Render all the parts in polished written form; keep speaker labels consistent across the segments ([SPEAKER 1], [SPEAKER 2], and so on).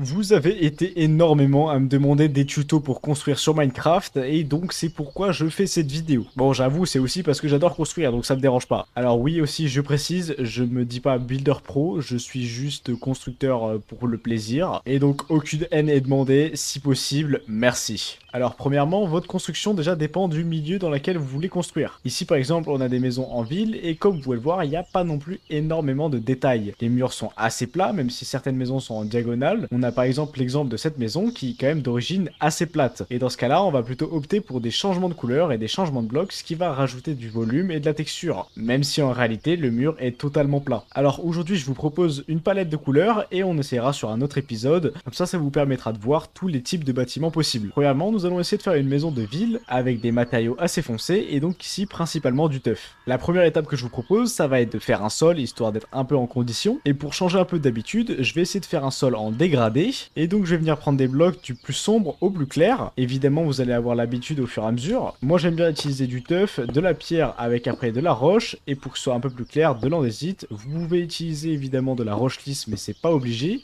[SPEAKER 1] Vous avez été énormément à me demander des tutos pour construire sur Minecraft et donc c'est pourquoi je fais cette vidéo. Bon, j'avoue, c'est aussi parce que j'adore construire, donc ça me dérange pas. Alors oui, aussi, je précise, je me dis pas builder pro, je suis juste constructeur pour le plaisir. Et donc aucune haine est demandée, si possible, merci. Alors premièrement, votre construction déjà dépend du milieu dans lequel vous voulez construire. Ici par exemple, on a des maisons en ville et comme vous pouvez le voir, il n'y a pas non plus énormément de détails. Les murs sont assez plats, même si certaines maisons sont en diagonale. On a par exemple l'exemple de cette maison qui est quand même d'origine assez plate. Et dans ce cas-là, on va plutôt opter pour des changements de couleur et des changements de blocs, ce qui va rajouter du volume et de la texture, même si en réalité le mur est totalement plat. Alors aujourd'hui, je vous propose une palette de couleurs et on essaiera sur un autre épisode. Comme ça vous permettra de voir tous les types de bâtiments possibles. Premièrement, nous allons essayer de faire une maison de ville avec des matériaux assez foncés et donc ici principalement du tuff. La première étape que je vous propose, ça va être de faire un sol histoire d'être un peu en condition. Et pour changer un peu d'habitude, je vais essayer de faire un sol en dégradé. Et donc je vais venir prendre des blocs du plus sombre au plus clair. Évidemment, vous allez avoir l'habitude au fur et à mesure. Moi, j'aime bien utiliser du tuff, de la pierre avec après de la roche. Et pour que ce soit un peu plus clair, de l'andésite. Vous pouvez utiliser évidemment de la roche lisse, mais c'est pas obligé.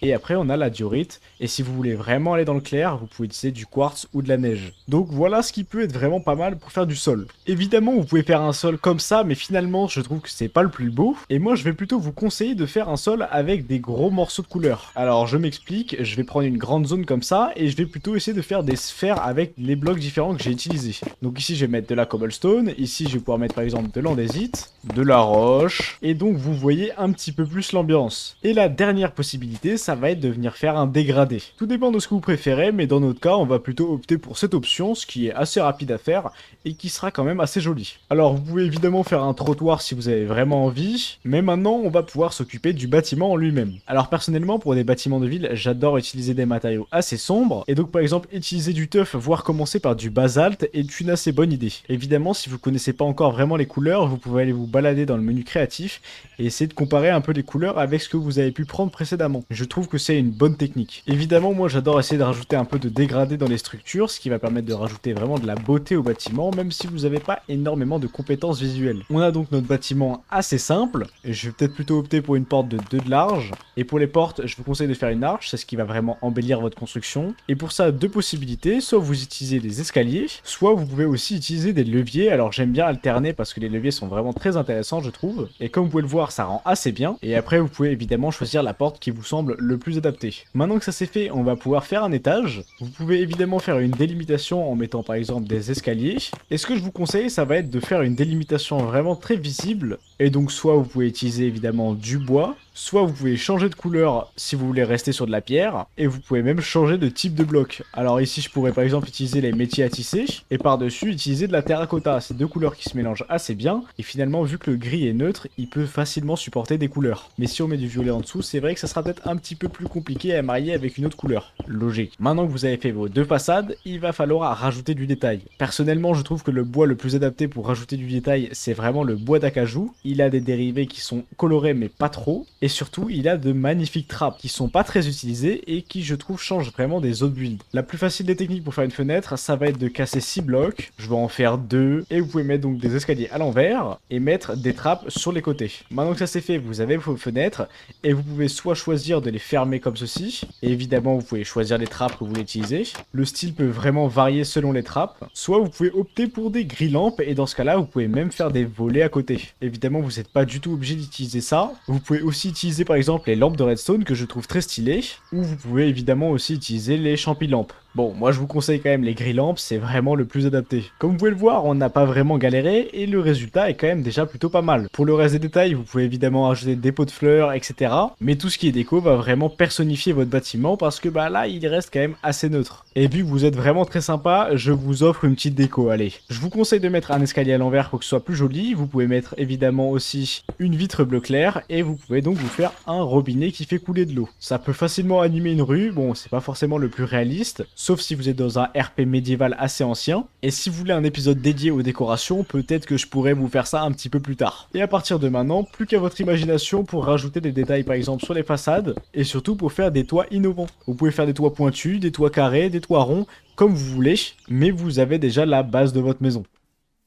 [SPEAKER 1] Et après, on a la diorite. Et si vous voulez vraiment aller dans le clair, vous pouvez utiliser du quartz ou de la neige. Donc voilà ce qui peut être vraiment pas mal pour faire du sol. Évidemment, vous pouvez faire un sol comme ça, mais finalement, je trouve que c'est pas le plus beau. Et moi, je vais plutôt vous conseiller de faire un sol avec des gros morceaux de couleur. Alors, je m'explique, je vais prendre une grande zone comme ça, et je vais plutôt essayer de faire des sphères avec les blocs différents que j'ai utilisés. Donc ici, je vais mettre de la cobblestone. Ici, je vais pouvoir mettre par exemple de l'andésite, de la roche. Et donc, vous voyez un petit peu plus l'ambiance. Et la dernière possibilité, ça va être de venir faire un dégradé. Tout dépend de ce que vous préférez, mais dans notre cas, on va plutôt opter pour cette option, ce qui est assez rapide à faire et qui sera quand même assez joli. Alors, vous pouvez évidemment faire un trottoir si vous avez vraiment envie, mais maintenant, on va pouvoir s'occuper du bâtiment en lui-même. Alors, personnellement, pour des bâtiments de ville, j'adore utiliser des matériaux assez sombres, et donc, par exemple, utiliser du tuff, voire commencer par du basalte, est une assez bonne idée. Évidemment, si vous connaissez pas encore vraiment les couleurs, vous pouvez aller vous balader dans le menu créatif et essayer de comparer un peu les couleurs avec ce que vous avez pu prendre précédemment. Je trouve que c'est une bonne technique. Évidemment, moi j'adore essayer de rajouter un peu de dégradé dans les structures, ce qui va permettre de rajouter vraiment de la beauté au bâtiment, même si vous n'avez pas énormément de compétences visuelles. On a donc notre bâtiment assez simple, et je vais peut-être plutôt opter pour une porte de 2 de large, et pour les portes, je vous conseille de faire une arche, c'est ce qui va vraiment embellir votre construction. Et pour ça, deux possibilités, soit vous utilisez des escaliers, soit vous pouvez aussi utiliser des leviers. Alors j'aime bien alterner parce que les leviers sont vraiment très intéressants, je trouve, et comme vous pouvez le voir, ça rend assez bien, et après vous pouvez évidemment choisir la porte qui vous semble le plus adapté. Maintenant que ça c'est fait, on va pouvoir faire un étage. Vous pouvez évidemment faire une délimitation en mettant par exemple des escaliers. Et ce que je vous conseille, ça va être de faire une délimitation vraiment très visible. Et donc soit vous pouvez utiliser évidemment du bois, soit vous pouvez changer de couleur si vous voulez rester sur de la pierre, et vous pouvez même changer de type de bloc. Alors ici je pourrais par exemple utiliser les métiers à tisser, et par-dessus utiliser de la terracotta. C'est deux couleurs qui se mélangent assez bien, et finalement vu que le gris est neutre, il peut facilement supporter des couleurs. Mais si on met du violet en dessous, c'est vrai que ça sera peut-être un petit peu plus compliqué à marier avec une autre couleur. Logique. Maintenant que vous avez fait vos deux façades, il va falloir rajouter du détail. Personnellement, je trouve que le bois le plus adapté pour rajouter du détail, c'est vraiment le bois d'acajou. Il a des dérivés qui sont colorés mais pas trop, et surtout il a de magnifiques trappes qui sont pas très utilisées et qui je trouve changent vraiment des autres builds. La plus facile des techniques pour faire une fenêtre, ça va être de casser 6 blocs, je vais en faire 2, et vous pouvez mettre donc des escaliers à l'envers et mettre des trappes sur les côtés. Maintenant que ça c'est fait, vous avez vos fenêtres et vous pouvez soit choisir de les fermer comme ceci, et évidemment vous pouvez choisir les trappes que vous voulez utiliser. Le style peut vraiment varier selon les trappes, soit vous pouvez opter pour des grilles-lampes et dans ce cas là vous pouvez même faire des volets à côté. Évidemment vous n'êtes pas du tout obligé d'utiliser ça, vous pouvez aussi utiliser par exemple les lampes de redstone que je trouve très stylées, ou vous pouvez évidemment aussi utiliser les champi-lampes. Bon, moi je vous conseille quand même les grilles-lampes, c'est vraiment le plus adapté. Comme vous pouvez le voir, on n'a pas vraiment galéré et le résultat est quand même déjà plutôt pas mal. Pour le reste des détails, vous pouvez évidemment ajouter des pots de fleurs, etc. Mais tout ce qui est déco va vraiment personnifier votre bâtiment parce que bah là, il reste quand même assez neutre. Et vu que vous êtes vraiment très sympa, je vous offre une petite déco, allez. Je vous conseille de mettre un escalier à l'envers pour que ce soit plus joli. Vous pouvez mettre évidemment aussi une vitre bleu clair et vous pouvez donc vous faire un robinet qui fait couler de l'eau. Ça peut facilement animer une rue, bon c'est pas forcément le plus réaliste, sauf si vous êtes dans un RP médiéval assez ancien. Et si vous voulez un épisode dédié aux décorations, peut-être que je pourrais vous faire ça un petit peu plus tard. Et à partir de maintenant, plus qu'à votre imagination pour rajouter des détails par exemple sur les façades, et surtout pour faire des toits innovants. Vous pouvez faire des toits pointus, des toits carrés, des toits ronds, comme vous voulez, mais vous avez déjà la base de votre maison.